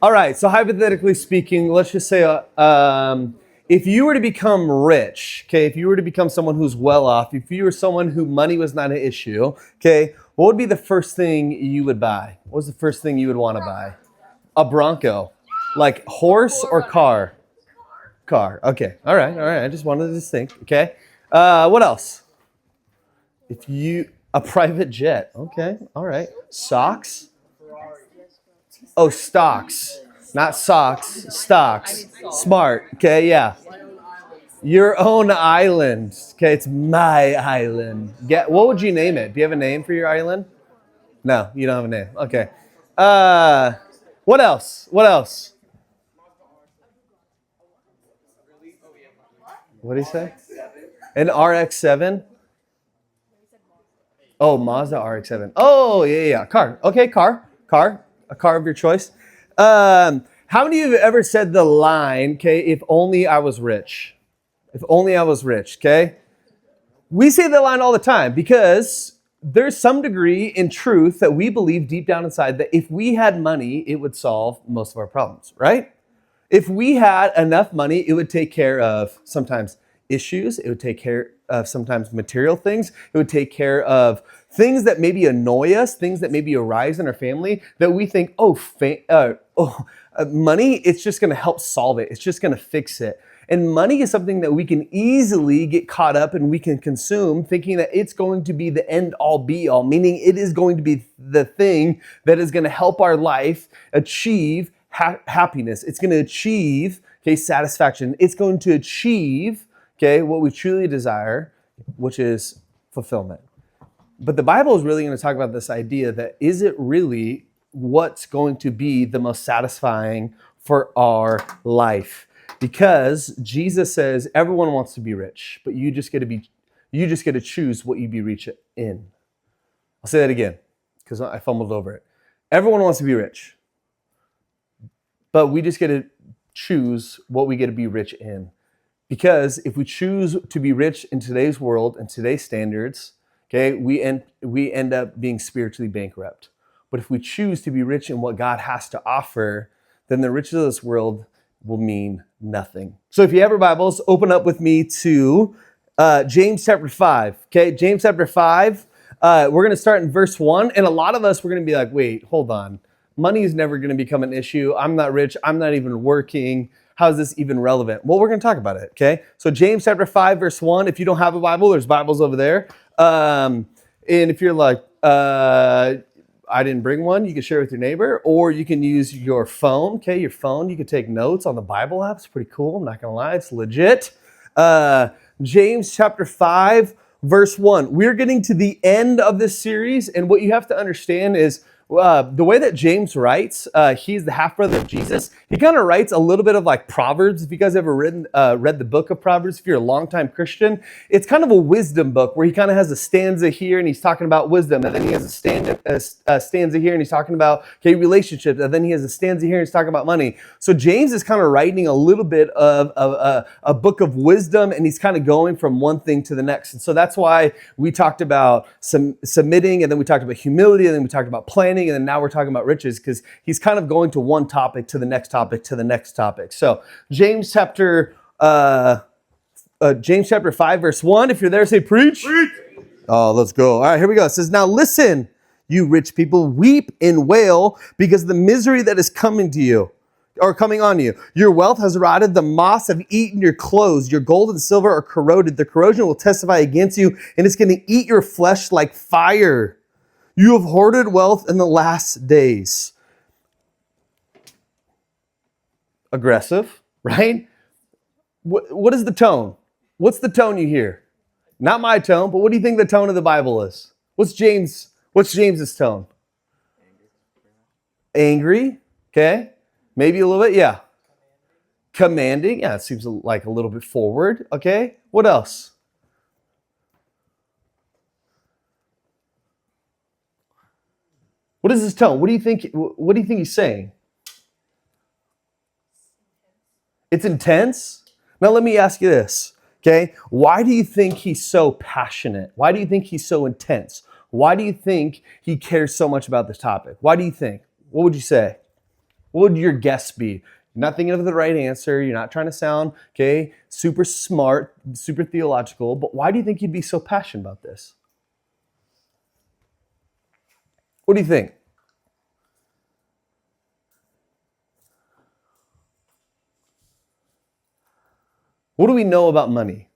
All right, so hypothetically speaking, let's just say if you were to become rich, okay, if you were to become someone who's well off, if you were someone who money was not an issue, okay, what would be the first thing you would buy? What was the first thing you would want to buy? A Bronco. Like horse or car? Car. Okay. All right. I just wanted to think. Okay. What else? A private jet. Okay. All right. Socks? Oh, stocks. Not socks. Stocks. Smart. Okay. Yeah. Your own island. Okay. It's my island. What would you name it? Do you have a name for your island? No, you don't have a name. Okay. What else? What else? What did he say? An RX-7? Oh, Mazda RX-7. Oh, yeah. Car. Okay, car. A car of your choice. How many of you have ever said the line, okay, if only I was rich? If only I was rich, okay? We say that line all the time because there's some degree in truth that we believe deep down inside that if we had money, it would solve most of our problems, right? If we had enough money, it would take care of sometimes issues. It would take care of sometimes material things. It would take care of things that maybe annoy us, things that maybe arise in our family that we think, money, it's just going to help solve it. It's just going to fix it. And money is something that we can easily get caught up and we can consume thinking that it's going to be the end all be all, meaning it is going to be the thing that is going to help our life achieve happiness. It's going to achieve, satisfaction. It's going to achieve, what we truly desire, which is fulfillment. But the Bible is really going to talk about this idea that is it really what's going to be the most satisfying for our life? Because Jesus says everyone wants to be rich, but you just get to choose what you be rich in. I'll say that again because I fumbled over it. Everyone wants to be rich. But we just get to choose what we get to be rich in. Because if we choose to be rich in today's world and today's standards, we end up being spiritually bankrupt. But if we choose to be rich in what God has to offer, then the riches of this world will mean nothing. So if you have your Bibles, open up with me to James chapter 5. Okay, James chapter 5. We're going to start in verse 1. And a lot of us, we're going to be like, wait, hold on. Money is never going to become an issue. I'm not rich. I'm not even working. How is this even relevant? Well, we're going to talk about it, okay? So James chapter 5, verse 1. If you don't have a Bible, there's Bibles over there. And if you're like, I didn't bring one, you can share with your neighbor, or you can use your phone, okay? Your phone, you can take notes on the Bible app. It's pretty cool. I'm not going to lie. It's legit. James chapter 5, verse 1. We're getting to the end of this series, and what you have to understand is the way that James writes, he's the half-brother of Jesus. He kind of writes a little bit of like Proverbs. If you guys ever read the book of Proverbs, if you're a longtime Christian, it's kind of a wisdom book where he kind of has a stanza here and he's talking about wisdom. And then he has a stanza here and he's talking about relationships. And then he has a stanza here and he's talking about money. So James is kind of writing a little bit of a book of wisdom, and he's kind of going from one thing to the next. And so that's why we talked about submitting, and then we talked about humility, and then we talked about planning, and then now we're talking about riches, because he's kind of going to one topic to the next topic to the next topic. So James chapter 5, verse 1. If you're there, say preach. Preach. Oh, let's go. All right, here we go. It says, now listen, you rich people, weep and wail because of the misery that is coming on you. Your wealth has rotted. The moths have eaten your clothes. Your gold and silver are corroded. The corrosion will testify against you, and it's going to eat your flesh like fire. You have hoarded wealth in the last days. Aggressive, right? What is the tone? What's the tone you hear? Not my tone, but what do you think the tone of the Bible is? What's James's tone? Angry, okay? Maybe a little bit, yeah. Commanding, yeah, it seems like a little bit forward, okay? What else? What is his tone? What do you think he's saying? It's intense? Now let me ask you this, okay? Why do you think he's so passionate? Why do you think he's so intense? Why do you think he cares so much about this topic? Why do you think? What would you say? What would your guess be? You're not thinking of the right answer. You're not trying to sound, okay, super smart, super theological. But why do you think you'd be so passionate about this? What do you think? What do we know about money?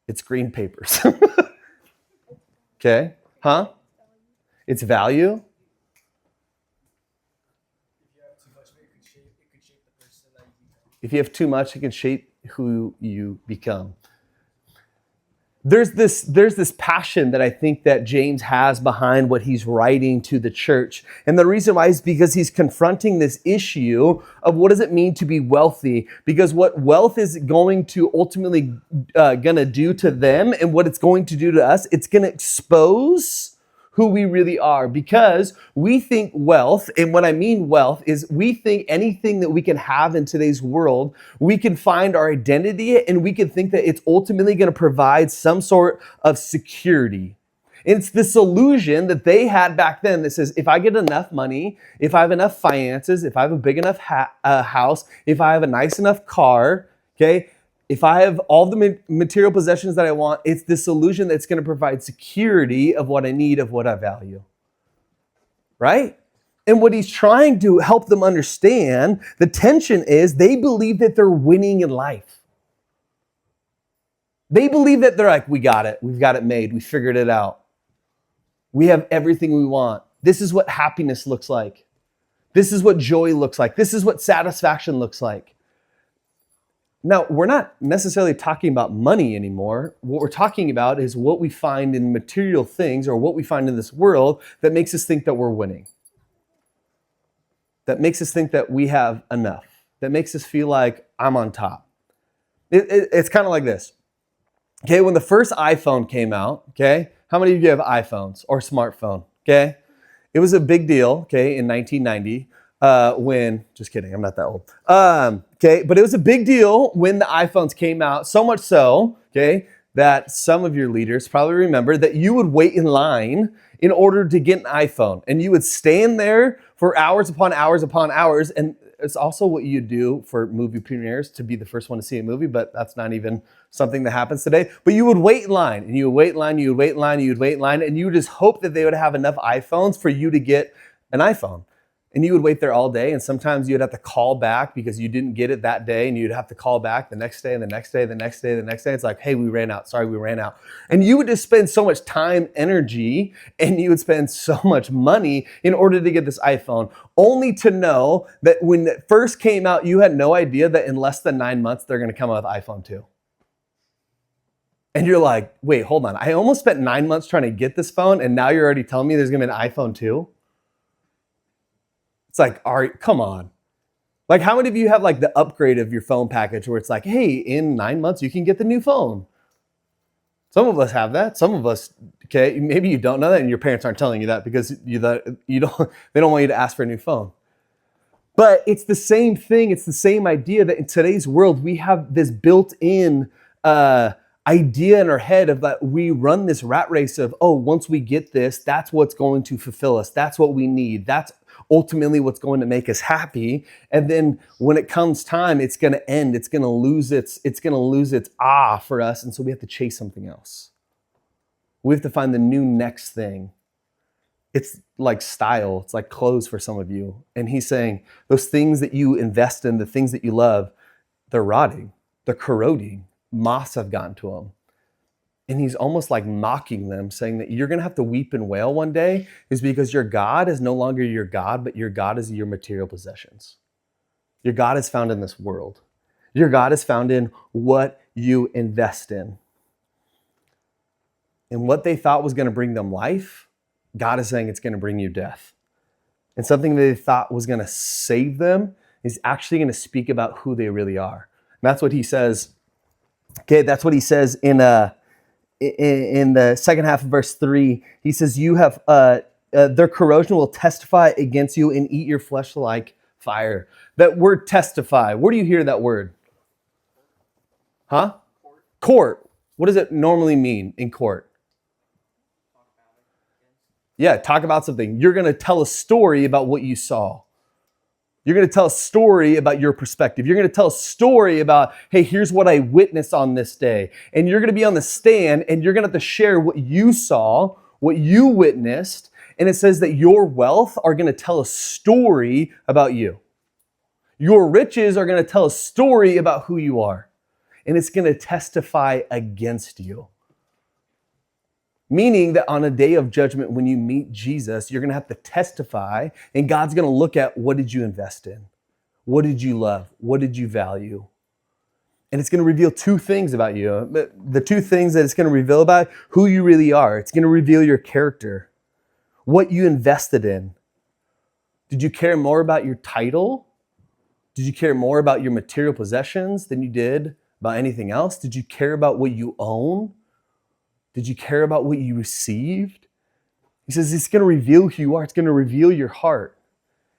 It's green papers. Okay. Huh? Its value? If you have too much, it can shape who you become. There's this passion that I think that James has behind what he's writing to the church. And the reason why is because he's confronting this issue of what does it mean to be wealthy? Because what wealth is going to ultimately going to do to them and what it's going to do to us, it's going to expose who we really are, because we think wealth, and what I mean wealth is we think anything that we can have in today's world, we can find our identity and we can think that it's ultimately going to provide some sort of security. And it's this illusion that they had back then that says, if I get enough money, if I have enough finances, if I have a big enough house, if I have a nice enough car, okay, if I have all the material possessions that I want, it's this illusion that's going to provide security of what I need, of what I value. Right? And what he's trying to help them understand, the tension is they believe that they're winning in life. They believe that they're like, we got it. We've got it made. We figured it out. We have everything we want. This is what happiness looks like. This is what joy looks like. This is what satisfaction looks like. Now, we're not necessarily talking about money anymore. What we're talking about is what we find in material things or what we find in this world that makes us think that we're winning. That makes us think that we have enough. That makes us feel like I'm on top. It's kind of like this. Okay, when the first iPhone came out, okay, how many of you have iPhones or smartphone? Okay, it was a big deal, okay, in 1990. Just kidding, I'm not that old. Okay, but it was a big deal when the iPhones came out, so much so, okay, that some of your leaders probably remember that you would wait in line in order to get an iPhone. And you would stand there for hours upon hours upon hours. And it's also what you do for movie premieres to be the first one to see a movie, but that's not even something that happens today. But you would wait in line, and you would wait in line, you would wait in line, you would wait in line, and you would just hope that they would have enough iPhones for you to get an iPhone. And you would wait there all day, and sometimes you'd have to call back because you didn't get it that day, and you'd have to call back the next day and the next day, the next day, the next day. It's like, hey, we ran out. Sorry, we ran out. And you would just spend so much time, energy, and you would spend so much money in order to get this iPhone, only to know that when it first came out, you had no idea that in less than 9 months, they're going to come out with iPhone 2. And you're like, wait, hold on. I almost spent 9 months trying to get this phone, and now you're already telling me there's going to be an iPhone 2? It's like, all right, come on. Like, how many of you have like the upgrade of your phone package where it's like, hey, in 9 months, you can get the new phone? Some of us have that. Some of us, okay, maybe you don't know that and your parents aren't telling you that because they don't want you to ask for a new phone. But it's the same thing. It's the same idea that in today's world, we have this built-in idea in our head of that we run this rat race of, oh, once we get this, that's what's going to fulfill us. That's what we need. That's ultimately what's going to make us happy. And then when it comes time, it's going to end. It's going to lose its for us. And so we have to chase something else. We have to find the new next thing. It's like style. It's like clothes for some of you. And he's saying those things that you invest in, the things that you love, they're rotting, they're corroding. Moths have gotten to them. And he's almost like mocking them, saying that you're going to have to weep and wail one day is because your God is no longer your God, but your God is your material possessions. Your God is found in this world. Your God is found in what you invest in. And what they thought was going to bring them life, God is saying it's going to bring you death. And something they thought was going to save them is actually going to speak about who they really are. And that's what he says. Okay, that's what he says in the second half of verse 3. He says, "You have their corrosion will testify against you and eat your flesh like fire." That word testify, where do you hear that word? Huh? Court. What does it normally mean in court? Yeah, talk about something. You're going to tell a story about what you saw. You're going to tell a story about your perspective. You're going to tell a story about, hey, here's what I witnessed on this day. And you're going to be on the stand and you're going to have to share what you saw, what you witnessed. And it says that your wealth are going to tell a story about you. Your riches are going to tell a story about who you are. And it's going to testify against you. Meaning that on a day of judgment, when you meet Jesus, you're going to have to testify, and God's going to look at, what did you invest in? What did you love? What did you value? And it's going to reveal two things about you. The two things that it's going to reveal about who you really are. It's going to reveal your character, what you invested in. Did you care more about your title? Did you care more about your material possessions than you did about anything else? Did you care about what you own? Did you care about what you received? He says it's going to reveal who you are. It's going to reveal your heart.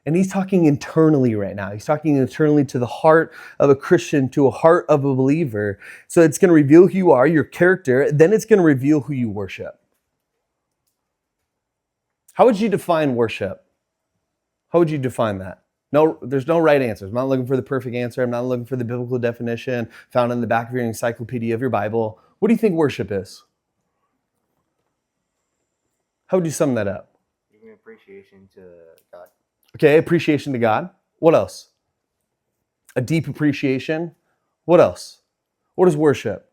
And he's talking internally right now. He's talking internally to the heart of a Christian, to a heart of a believer. So it's going to reveal who you are, your character. Then it's going to reveal who you worship. How would you define worship? How would you define that? No, there's no right answers. I'm not looking for the perfect answer. I'm not looking for the biblical definition found in the back of your encyclopedia of your Bible. What do you think worship is? How would you sum that up? Giving appreciation to God. Okay, appreciation to God. What else? A deep appreciation. What else? What is worship?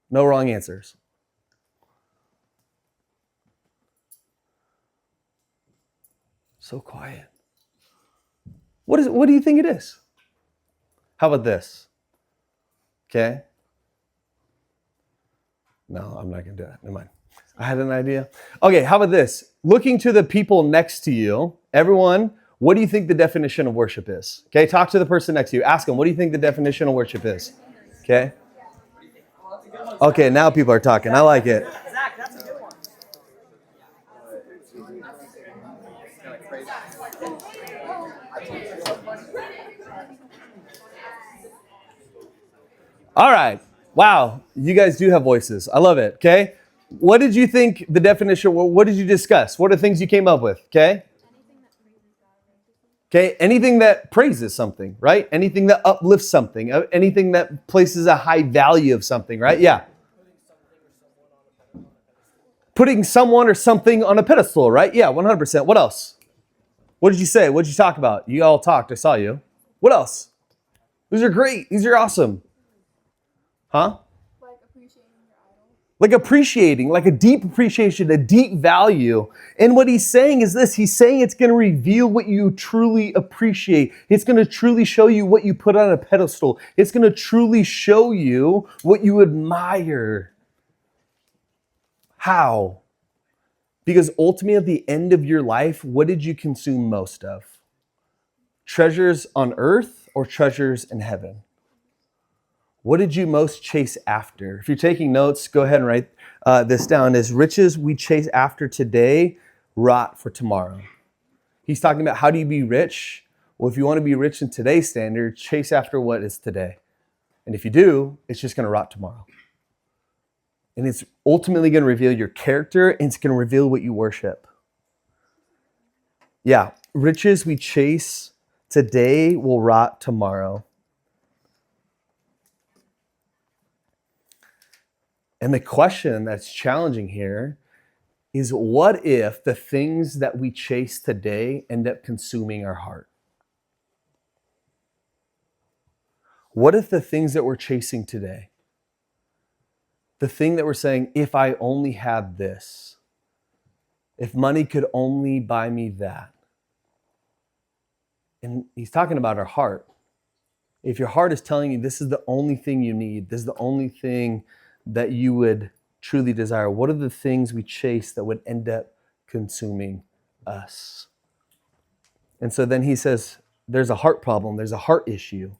No wrong answers. So quiet. What do you think it is? How about this? Okay. No, I'm not going to do it. Never mind. I had an idea. Okay, how about this? Looking to the people next to you, everyone, what do you think the definition of worship is? Okay, talk to the person next to you. Ask them, what do you think the definition of worship is? Okay. Okay, now people are talking. I like it. All right. Wow, you guys do have voices. I love it. Okay. What did you think the definition? What did you discuss? What are things you came up with? Okay. Okay. Anything that praises something, right? Anything that uplifts something. Anything that places a high value of something, right? Yeah. Putting someone or something on a pedestal, right? Yeah, 100%. What else? What did you say? What did you talk about? You all talked. I saw you. What else? These are great. These are awesome. Huh? Like appreciating your idol. Like appreciating, like a deep appreciation, a deep value. And what he's saying is this. He's saying it's going to reveal what you truly appreciate. It's going to truly show you what you put on a pedestal. It's going to truly show you what you admire. How? Because ultimately at the end of your life, what did you consume most of? Treasures on earth or treasures in heaven? What did you most chase after? If you're taking notes, go ahead and write this down. As riches we chase after today, rot for tomorrow. He's talking about how do you be rich? Well, if you want to be rich in today's standard, chase after what is today. And if you do, it's just going to rot tomorrow. And it's ultimately going to reveal your character, and it's going to reveal what you worship. Yeah, riches we chase today will rot tomorrow. And the question that's challenging here is, what if the things that we chase today end up consuming our heart? What if the things that we're chasing today, the thing that we're saying, if I only had this, if money could only buy me that. And he's talking about our heart. If your heart is telling you this is the only thing you need, this is the only thing that you would truly desire, what are the things we chase that would end up consuming us? And so then he says, there's a heart problem, there's a heart issue.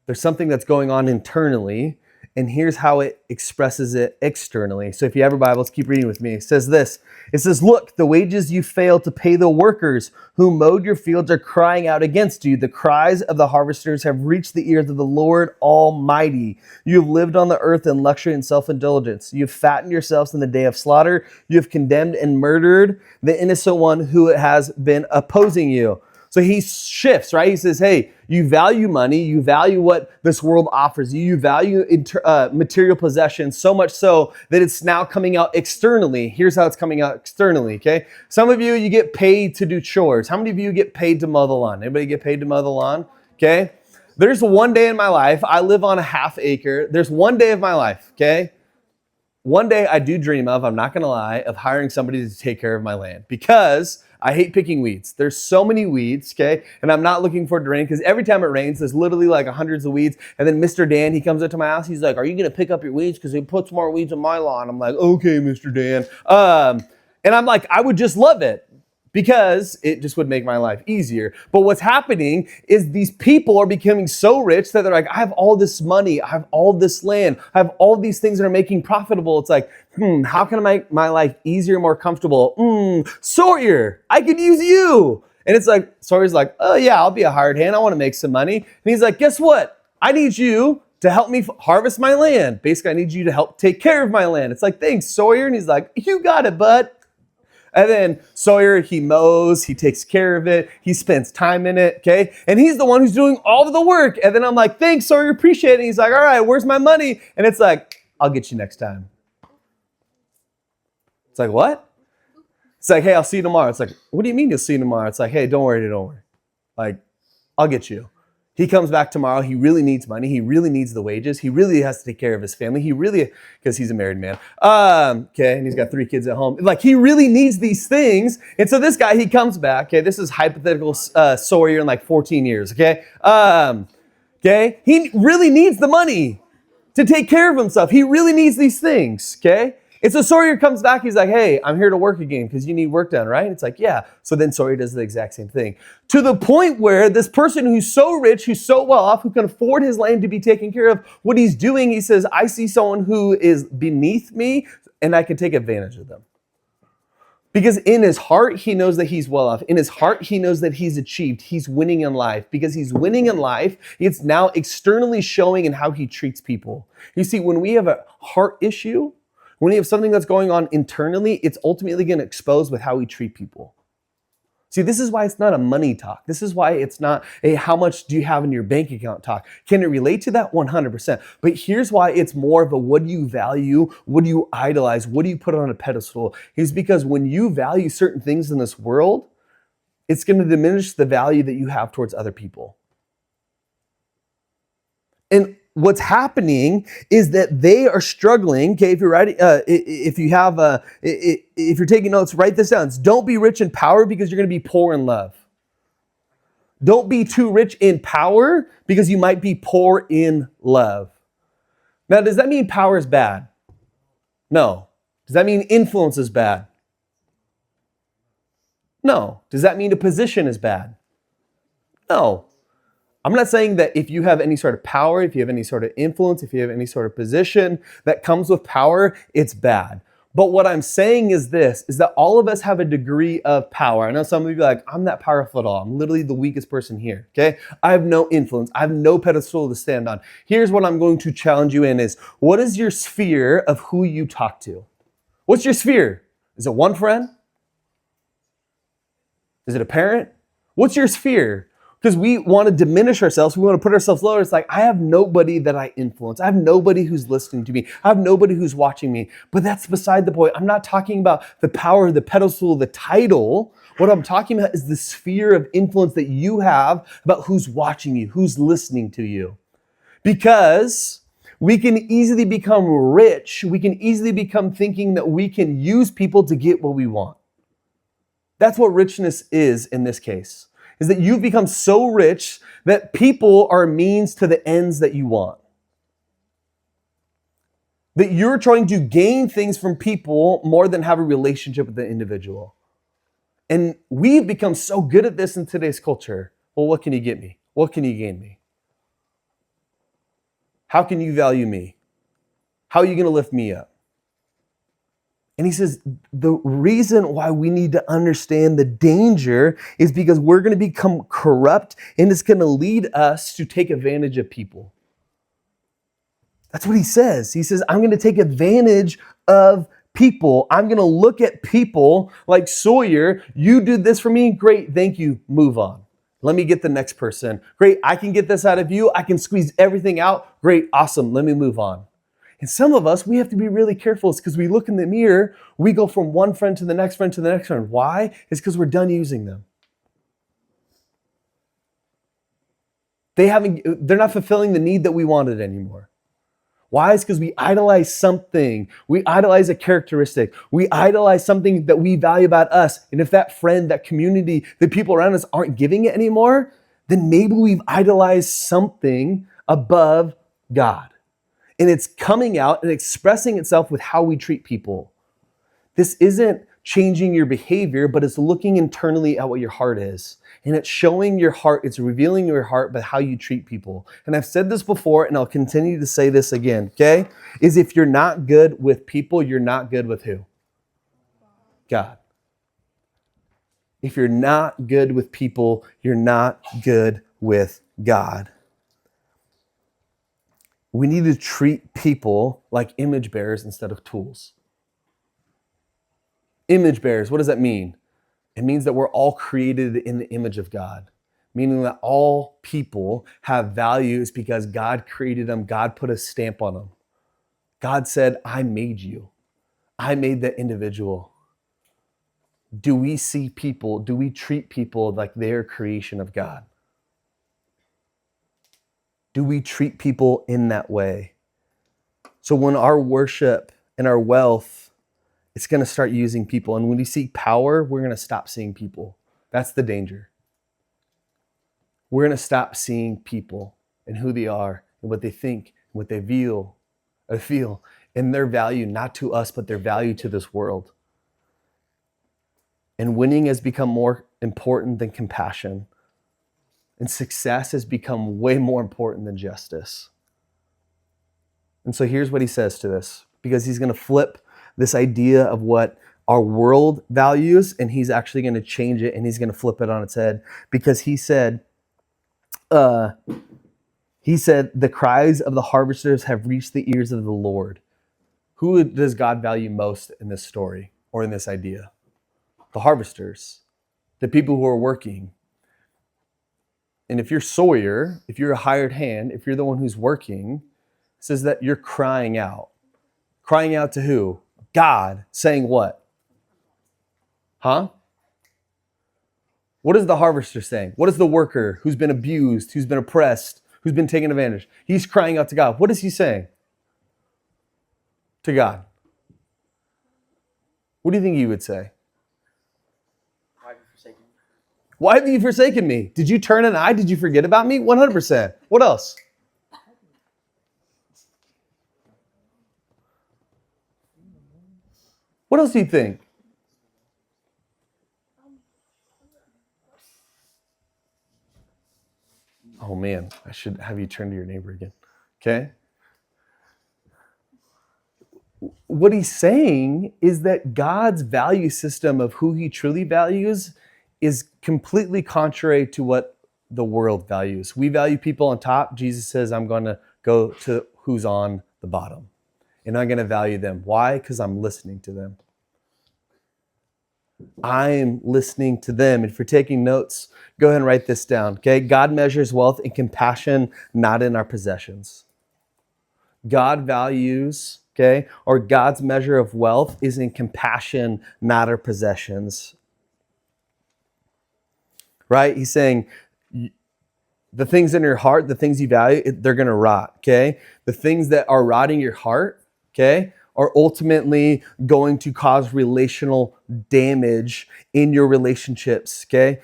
There's something that's going on internally, And here's how it expresses it externally. So if you have your Bibles, keep reading with me. It says this. It says, look, the wages you failed to pay the workers who mowed your fields are crying out against you. The cries of the harvesters have reached the ears of the Lord Almighty. You have lived on the earth in luxury and self-indulgence. You have fattened yourselves in the day of slaughter. You have condemned and murdered the innocent one who has been opposing you. So he shifts, right? He says, hey, you value money. You value what this world offers you. You value material possessions so much so that it's now coming out externally. Here's how it's coming out externally, okay? Some of you, you get paid to do chores. How many of you get paid to mow the lawn? Anybody get paid to mow the lawn? Okay? There's one day in my life. I live on a half acre. There's one day of my life, okay? One day I do dream of, I'm not going to lie, of hiring somebody to take care of my land because I hate picking weeds. There's so many weeds, okay? And I'm not looking for it to rain because every time it rains, there's literally like hundreds of weeds. And then Mr. Dan, he comes up to my house. He's like, are you going to pick up your weeds? Because he puts more weeds on my lawn. I'm like, okay, Mr. Dan. And I'm like, I would just love it because it just would make my life easier. But what's happening is these people are becoming so rich that they're like, I have all this money. I have all this land. I have all these things that are making profitable. It's like, how can I make my life easier, more comfortable? Sawyer, I could use you. And it's like, Sawyer's like, oh yeah, I'll be a hired hand. I want to make some money. And he's like, guess what? I need you to help me harvest my land. Basically, I need you to help take care of my land. It's like, thanks, Sawyer. And he's like, you got it, bud. And then Sawyer, he mows, he takes care of it, he spends time in it, okay? And he's the one who's doing all of the work. And then I'm like, thanks, Sawyer, appreciate it. And he's like, all right, where's my money? And it's like, I'll get you next time. It's like, what? It's like, hey, I'll see you tomorrow. It's like, what do you mean you'll see you tomorrow? It's like, hey, don't worry. Like, I'll get you. He comes back tomorrow. He really needs money. He really needs the wages. He really has to take care of his family. Because he's a married man. Okay, and he's got 3 kids at home. Like, he really needs these things. And so this guy, he comes back. Okay, this is hypothetical Sawyer in like 14 years. Okay, okay, he really needs the money to take care of himself. He really needs these things. Okay. And so Sawyer comes back, he's like, hey, I'm here to work again because you need work done, right? It's like, yeah. So then Sawyer does the exact same thing. To the point where this person who's so rich, who's so well off, who can afford his land to be taken care of, what he's doing, he says, I see someone who is beneath me and I can take advantage of them. Because in his heart, he knows that he's well off. In his heart, he knows that he's achieved. He's winning in life. Because he's winning in life, it's now externally showing in how he treats people. You see, when we have a heart issue, when you have something that's going on internally, it's ultimately going to expose with how we treat people. See, this is why it's not a money talk. This is why it's not a how much do you have in your bank account talk. Can it relate to that? 100%. But here's why it's more of a what do you value? What do you idolize? What do you put on a pedestal? Is because when you value certain things in this world, it's going to diminish the value that you have towards other people. And what's happening is that they are struggling. Okay, if you're writing, if you're taking notes, write this down. It's don't be rich in power because you're going to be poor in love. Don't be too rich in power because you might be poor in love. Now, does that mean power is bad? No. Does that mean influence is bad? No. Does that mean a position is bad? No. I'm not saying that if you have any sort of power, if you have any sort of influence, if you have any sort of position that comes with power, it's bad. But what I'm saying is this, is that all of us have a degree of power. I know some of you are like, I'm not powerful at all. I'm literally the weakest person here, okay? I have no influence. I have no pedestal to stand on. Here's what I'm going to challenge you in is, what is your sphere of who you talk to? What's your sphere? Is it one friend? Is it a parent? What's your sphere? Because we want to diminish ourselves. We want to put ourselves lower. It's like, I have nobody that I influence. I have nobody who's listening to me. I have nobody who's watching me. But that's beside the point. I'm not talking about the power, the pedestal, the title. What I'm talking about is the sphere of influence that you have about who's watching you, who's listening to you. Because we can easily become rich. We can easily become thinking that we can use people to get what we want. That's what richness is in this case. Is that you've become so rich that people are means to the ends that you want. That you're trying to gain things from people more than have a relationship with the individual. And we've become so good at this in today's culture. Well, what can you get me? What can you gain me? How can you value me? How are you going to lift me up? And he says, the reason why we need to understand the danger is because we're going to become corrupt and it's going to lead us to take advantage of people. That's what he says. He says, I'm going to take advantage of people. I'm going to look at people like Sawyer. You did this for me. Great. Thank you. Move on. Let me get the next person. Great. I can get this out of you. I can squeeze everything out. Great. Awesome. Let me move on. And some of us, we have to be really careful. It's because we look in the mirror, we go from one friend to the next friend to the next friend. Why? It's because we're done using them. They're not fulfilling the need that we wanted anymore. Why? It's because we idolize something. We idolize a characteristic. We idolize something that we value about us. And if that friend, that community, the people around us aren't giving it anymore, then maybe we've idolized something above God. And it's coming out and expressing itself with how we treat people. This isn't changing your behavior, but it's looking internally at what your heart is. And it's showing your heart, it's revealing your heart by how you treat people. And I've said this before, and I'll continue to say this again, okay? Is if you're not good with people, you're not good with who? God. If you're not good with people, you're not good with God. We need to treat people like image bearers instead of tools. Image bearers, what does that mean? It means that we're all created in the image of God, meaning that all people have values because God created them. God put a stamp on them. God said, I made you. I made that individual. Do we see people, do we treat people like they're a creation of God? Do we treat people in that way? So when our worship and our wealth, it's going to start using people. And when we seek power, we're going to stop seeing people. That's the danger. We're going to stop seeing people and who they are and what they think, and what they feel, and their value, not to us, but their value to this world. And winning has become more important than compassion. And success has become way more important than justice. And so here's what he says to this, because he's going to flip this idea of what our world values, and he's actually going to change it, and he's going to flip it on its head, because he said, the cries of the harvesters have reached the ears of the Lord. Who does God value most in this story or in this idea? The harvesters, the people who are working. And if you're Sawyer, if you're a hired hand, if you're the one who's working, it says that you're crying out. Crying out to who? God, saying what? Huh? What is the harvester saying? What is the worker who's been abused, who's been oppressed, who's been taken advantage? He's crying out to God. What is he saying? To God. What do you think he would say? Why have you forsaken me? Why have you forsaken me? Did you turn an eye? Did you forget about me? 100%. What else? What else do you think? Oh man, I should have you turn to your neighbor again. Okay? What he's saying is that God's value system of who he truly values is completely contrary to what the world values. We value people on top. Jesus says, I'm going to go to who's on the bottom. And I'm going to value them. Why? Because I'm listening to them. I'm listening to them. If you're taking notes, go ahead and write this down. Okay? God measures wealth in compassion, not in our possessions. God values, okay, or God's measure of wealth is in compassion, not our possessions. Right? He's saying the things in your heart, the things you value, they're going to rot, okay? The things that are rotting your heart, okay, are ultimately going to cause relational damage in your relationships, okay?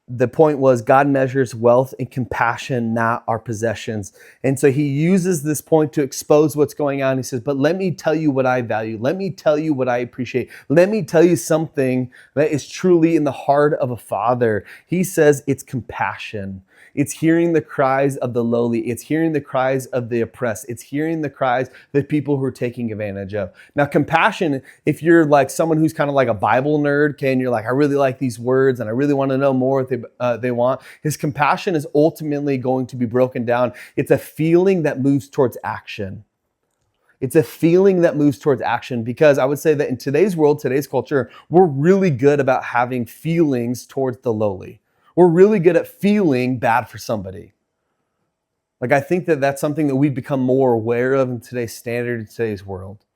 the point was God measures wealth and compassion, not our possessions. And so he uses this point to expose what's going on. He says, but let me tell you what I value. Let me tell you what I appreciate. Let me tell you something that is truly in the heart of a father. He says it's compassion. It's hearing the cries of the lowly. It's hearing the cries of the oppressed. It's hearing the cries of the people who are taking advantage of. Now, compassion, if you're like someone who's kind of like a Bible nerd, okay, and you're like, I really like these words and I really want to know more what they want, his compassion is ultimately going to be broken down. It's a feeling that moves towards action. It's a feeling that moves towards action, because I would say that in today's world, today's culture, we're really good about having feelings towards the lowly. We're really good at feeling bad for somebody. Like, I think that that's something that we've become more aware of in today's standard, in today's world.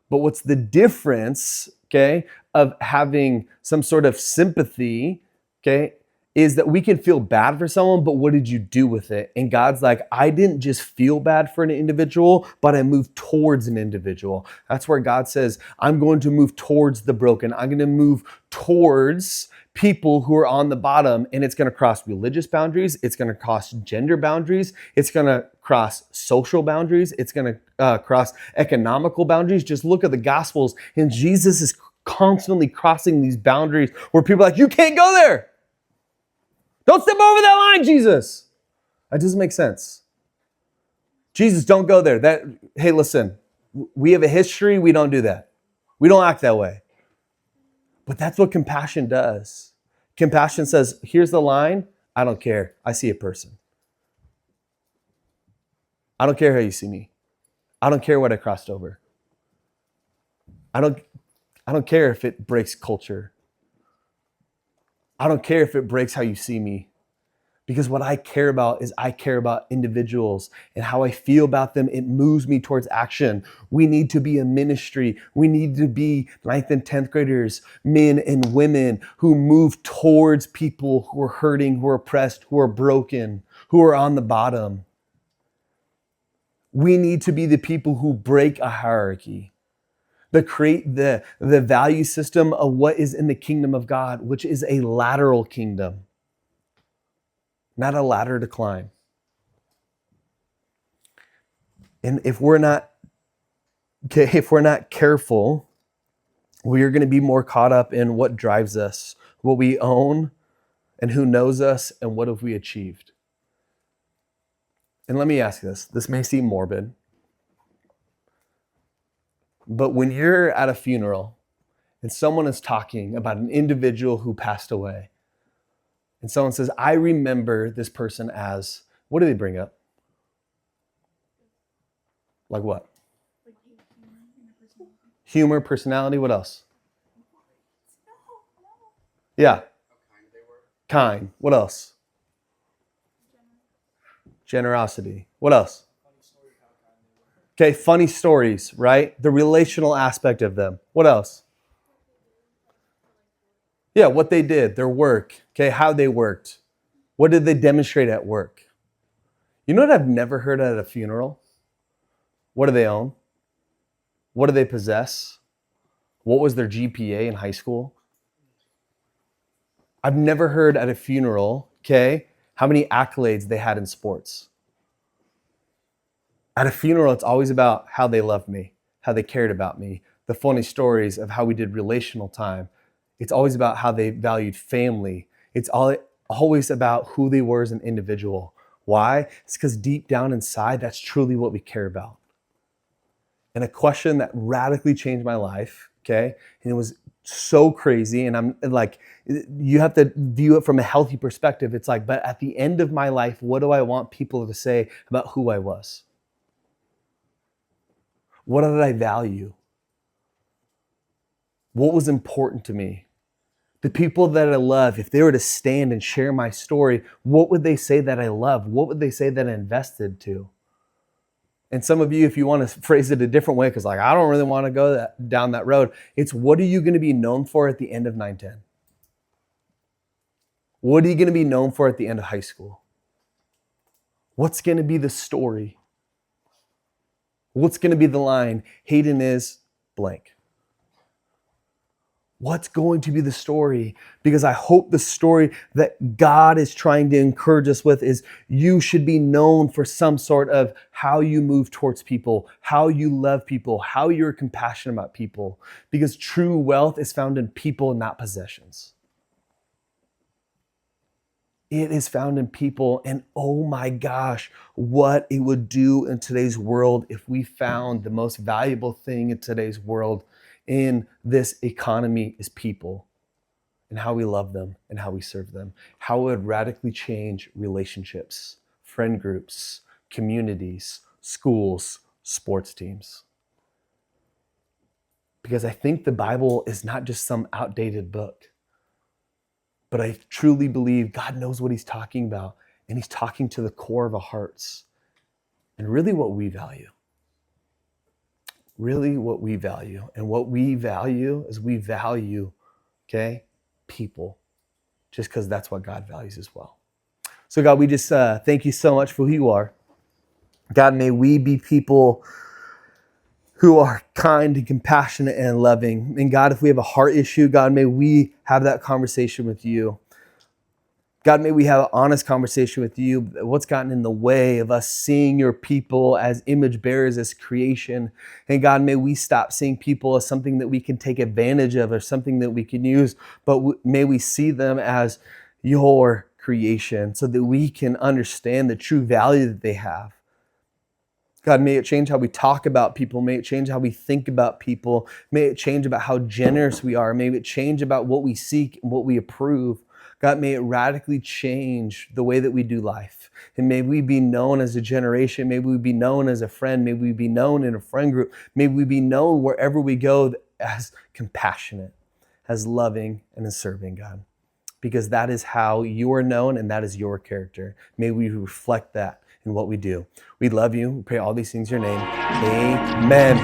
But what's the difference, okay, of having some sort of sympathy, okay, is that we can feel bad for someone, but what did you do with it? And God's like, I didn't just feel bad for an individual, but I moved towards an individual. That's where God says, I'm going to move towards the broken. I'm going to move towards people who are on the bottom, and it's going to cross religious boundaries. It's going to cross gender boundaries. It's going to cross social boundaries. It's going to cross economical boundaries. Just look at the Gospels, and Jesus is constantly crossing these boundaries where people are like, you can't go there. Don't step over that line, Jesus. That doesn't make sense. Jesus, don't go there. Hey, listen, we have a history. We don't do that. We don't act that way. But that's what compassion does. Compassion says, here's the line. I don't care. I see a person. I don't care how you see me. I don't care what I crossed over. I don't care if it breaks culture. I don't care if it breaks how you see me. Because what I care about is I care about individuals, and how I feel about them, it moves me towards action. We need to be a ministry. We need to be 9th and 10th graders, men and women who move towards people who are hurting, who are oppressed, who are broken, who are on the bottom. We need to be the people who break a hierarchy, that create the value system of what is in the kingdom of God, which is a lateral kingdom, not a ladder to climb. And if we're not careful, we are going to be more caught up in what drives us, what we own, and who knows us, and what have we achieved. And let me ask you this. This may seem morbid, but when you're at a funeral and someone is talking about an individual who passed away, and someone says, I remember this person as, what do they bring up? Like what? Humor, personality, what else? Yeah. Kind. What else? Generosity. What else? Okay, funny stories, right? The relational aspect of them. What else? Yeah, what they did, their work. Okay, how they worked. What did they demonstrate at work? You know what I've never heard at a funeral? What do they own? What do they possess? What was their GPA in high school? I've never heard at a funeral, okay, how many accolades they had in sports. At a funeral, it's always about how they loved me, how they cared about me, the funny stories of how we did relational time. It's always about how they valued family. It's always about who they were as an individual. Why? It's because deep down inside, that's truly what we care about. And a question that radically changed my life, okay, and it was so crazy, and I'm like, you have to view it from a healthy perspective. It's like, but at the end of my life, what do I want people to say about who I was? What did I value? What was important to me? The people that I love, if they were to stand and share my story, what would they say that I love? What would they say that I invested to? And some of you, if you want to phrase it a different way, because like, I don't really want to go down that road, it's what are you going to be known for at the end of 9-10? What are you going to be known for at the end of high school? What's going to be the story? What's going to be the line? Hayden is blank. What's going to be the story? Because I hope the story that God is trying to encourage us with is you should be known for some sort of how you move towards people, how you love people, how you're compassionate about people. Because true wealth is found in people, not possessions. It is found in people, and oh my gosh, what it would do in today's world if we found the most valuable thing in today's world in this economy is people and how we love them and how we serve them. How it would radically change relationships, friend groups, communities, schools, sports teams. Because I think the Bible is not just some outdated book, but I truly believe God knows what he's talking about, and he's talking to the core of our hearts and really what we value. Really what we value. And what we value is we value, people, just because that's what God values as well. So God, we just thank you so much for who you are. God, may we be people who are kind and compassionate and loving. And God, if we have a heart issue, God, may we have that conversation with you. God, may we have an honest conversation with you. What's gotten in the way of us seeing your people as image bearers, as creation? And God, may we stop seeing people as something that we can take advantage of or something that we can use, but may we see them as your creation so that we can understand the true value that they have. God, may it change how we talk about people. May it change how we think about people. May it change about how generous we are. May it change about what we seek and what we approve. God, may it radically change the way that we do life. And may we be known as a generation. May we be known as a friend. May we be known in a friend group. May we be known wherever we go as compassionate, as loving, and as serving, God. Because that is how you are known and that is your character. May we reflect that in what we do. We love you. We pray all these things in your name. Amen.